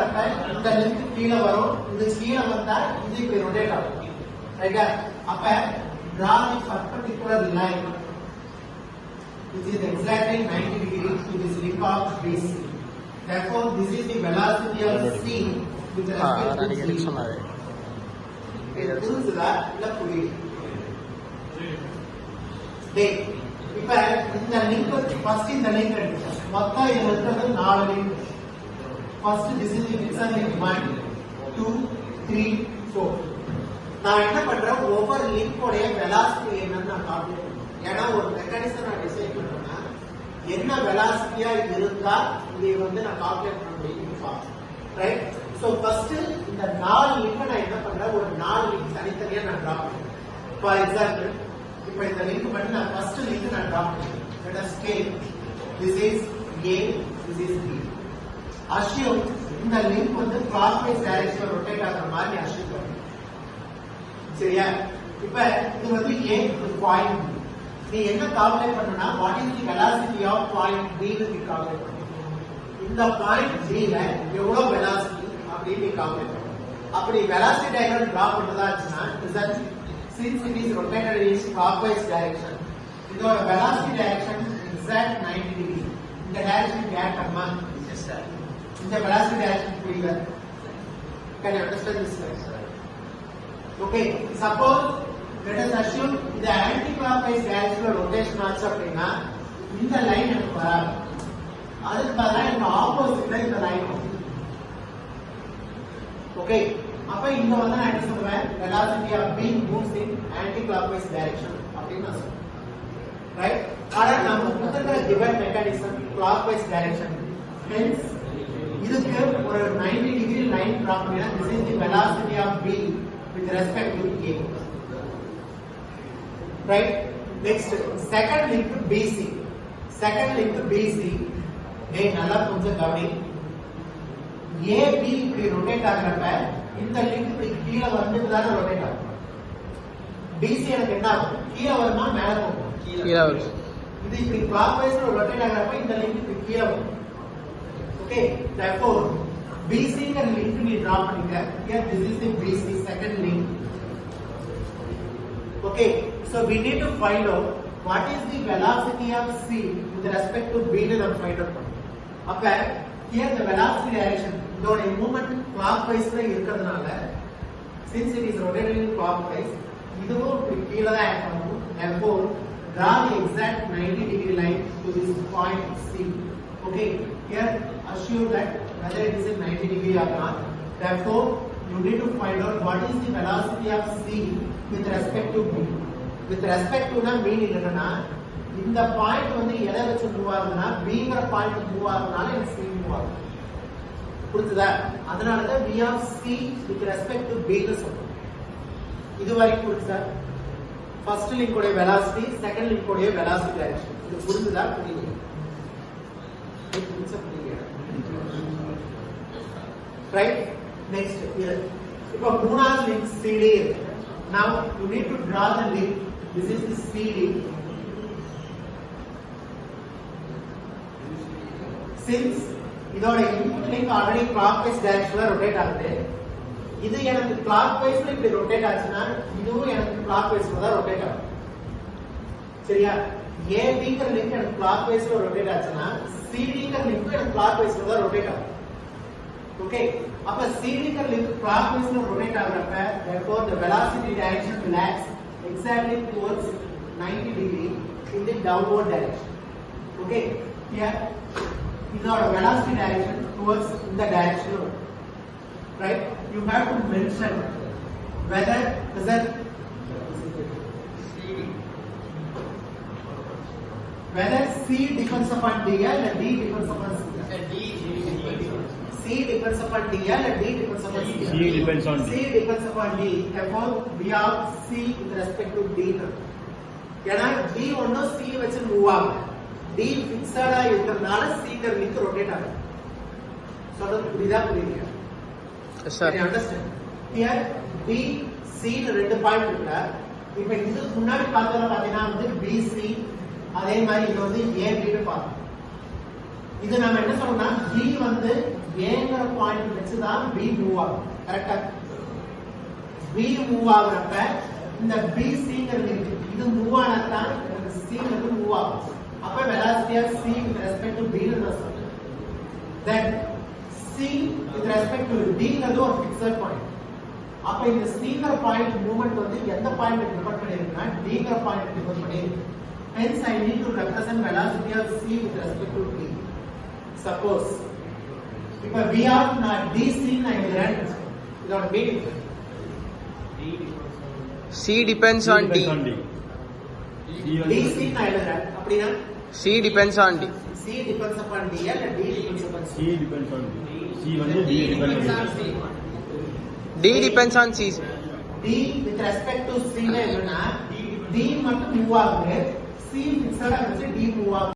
ஆகிறப்ப இந்த லிங்க் கீழே வரும், இது கீழே வந்தா இது இப்படி ரொட்டேட் ஆகும். ரைட்டா? அப்ப draw the perpendicular line which is exactly 90 degrees to this link of BC. Therefore, this is the velocity of C with respect to C. இது புரிஞ்சுதா இல்ல புரியுது? இப்ப இந்த லிங்க் ஃபர்ஸ்ட் இந்த லிங்க் எடுத்துக்கலாம். மொத்தம் இதுல இருக்கிறது 4 link. First this is the fixed link 1 2 3 4. நான் என்ன பண்றேன், ஒவ்வொரு லிங்கோட வெலாசிட்டி என்னன்னு நான் கால்குலேட் பண்ணுவேன். ஏன்னா ஒரு மெக்கானிசம் நான் டிசைன் பண்றேன்னா என்ன வெலாசிட்டியா இருந்தா இதை நான் கால்குலேட் பண்ண முடியும். ரைட்? சோ ஃபர்ஸ்ட் இந்த 4 லிங்க் நான் என்ன பண்றேன், ஒரு 4 லிங்க் தனித்தனியா நான் டிரா பண்ணுவேன். ஃபார் எக்ஸாம்பிள் இப்ப இந்த லிங்க் பண்ணி நான் ஃபர்ஸ்ட் லிங்க் நான் டிரா பண்ணுவேன். let us take this is A, this is B. assume இந்த லிங்க் clockwise direction rotate ஆகுற மாதிரி assume பண்ணுங்க. சரியா? இப்ப இது A, இது பாயிண்ட் B. நீ என்ன கால்குலேட் பண்ணனும்னா what is the velocity of point B னு நீ கால்குலேட் பண்ணணும். இந்த பாயிண்ட் B ல எவ்வளவு velocity அப்படி நீ கால்குலேட் பண்ணணும். அப்படி velocity diagram டிரா பண்றதா இருந்துச்சுனா result since it is rotated in clockwise direction, இதோட velocity direction exact 90 degree. இந்த direction கேட்டமா இந்த velocity direction புரியுதா? Can you understand this? Okay, suppose let us assume the anti-clockwise direction rotation ஆச்சு அப்படின்னா இந்த line எனக்கு வராது. அதுக்கு பதிலா இந்த ஆப்போசிட்ல இந்த லைன் வரும். ஓகே, அப்ப இங்க நான் என்ன சொல்றேன், velocity of B moves in anti-clockwise direction அப்படின்னு நான் சொல்றேன். ரைட்? ஆனா நம்ம கொடுத்திருக்கிற given mechanism clockwise direction. Hence இதுக்கு ஒரு 90 டிகிரி லைன் டிரா பண்ணினா this is the velocity of B with respect to A. Right? Next, second link to BC. Second link to BC. நல்லா கொஞ்சம் கவனி. AB இப்படி ரொட்டேட் ஆகுறப்ப இந்த லிங்க் இப்படி கீழே வந்துட்டு தான் ரொட்டேட் ஆகும். BC எனக்கு என்ன ஆகும்? கீழே வருமா மேல போகும்? கீழே வரும். இது இப்படி clockwise ரொட்டேட் ஆகுறப்ப இந்த லிங்க் இப்படி கீழே வரும். Okay, therefore BC ங்கற லிங்க் நீ டிரா பண்ணிக்க. Here this is the BC second link. Okay, so we need to find out what is the velocity of C with respect to B னு நம்ம find out பண்ணணும். அப்ப here the velocity direction இதோட movement clockwise ல இருக்கிறதுனால since it is rotating in clockwise இதுவும் இப்படி கீழ தான் ஆகும். Therefore draw the exact 90 degree line to this point C. Okay, here assume that whether it is in 90 degree or not. Therefore you need to find out what is the velocity of C with respect to B. With respect to na meaning என்னன்னா இந்த point எதை வச்சு move ஆகுதுன்னா Bங்கற point move ஆகுறதுனால இந்த C move ஆகுது. புரியுதா? அதனால தான் V of C with respect to B ன்னு சொல்றோம். இது வரைக்கும் புரியுதா? ஃபர்ஸ்ட் லிங்க் உடைய velocity, செகண்ட் லிங்க் உடைய velocity direction. இது புரியுதா? புரியுது. இது புரிஞ்சா புரியுது. Right? Next here. இப்போ மூணாவது லிங்க் CD இருக்கு. Now you need to draw the link. This is the CD. Since இதோட இன்புட் லிங்க் ஆல்ரெடி clockwise directionல ரொட்டேட் ஆகுது, இது எனக்கு clockwise-ல இப்படி ரொட்டேட் ஆச்சுன்னா இதுவும் எனக்கு clockwise-ல தான் ரொட்டேட் ஆகும். சரியா? ABங்கற லிங்க் எனக்கு clockwise-ல ரொட்டேட் ஆச்சுன்னா CDங்கற லிங்க் எனக்கு clockwise-ல தான் ரொட்டேட் ஆகும். ஓகே, அப்ப CDங்கற லிங்க் clockwise-ல ரொட்டேட் ஆகுறப்ப therefore the velocity direction will act exactly towards 90 degree in the downward direction. Okay, here இதோட velocity direction towards the direction. Right? You have to mention whether C depends upon D or D depends upon C. C depends upon D or D depends upon C. C depends on D. C depends upon D. Therefore, we have C with respect to D. ஏன்னா D ஒன்னும் C வச்சு move ஆகும். D ஃபிக்ஸடா இருக்கிறதுனால C ங்கற link rotate ஆகும். சொல்றது புரியுதா? புரியுதா? Yes sir. You understand? Here B C னு ரெண்டு பாயிண்ட் இருக்குல. இப்போ இதுக்கு முன்னாடி பார்த்ததுல பாத்தீங்கன்னா BC அதே மாதிரி இது AB னு பார்த்தோம். இது நாம என்ன சொல்றோம்னா B ஏங்கிற பாயிண்ட் வச்சு தான் B மூவ் ஆகும். கரெக்டா? B மூவ் ஆகுறப்ப இந்த BCங்கிற லிங்க் இது மூவ் ஆனாதான் இந்த Cங்கிறது மூவ் ஆகும். அப்ப velocity of C with respect to B ன்னு நான் சொல்றேன். Then C with respect to D ங்கிறது ஒரு ஃபிக்ஸட் பாயிண்ட். அப்ப இந்த Cங்கிற பாயிண்ட் மூவ்மெண்ட் வந்து எந்த பாயிண்ட் டிபெண்ட் பண்ணிருக்குன்னா Dங்கிற பாயிண்ட் டிபெண்ட் பண்ணிருக்கு. Hence I need to represent velocity of C with respect to D. Suppose இப்ப V of DC நான் எழுதுறேன். இதோட meaning C depends on D. DC நான் எழுதுறேன். அப்படினா C depends on D. C depends upon D இல்ல D depends upon C? C depends on D. C வந்து D depends on D. D depends on C. D with respect to C னா என்னன்னா D மட்டும் move ஆகுது, C ஃபிக்ஸடா வச்சு D move ஆகுது.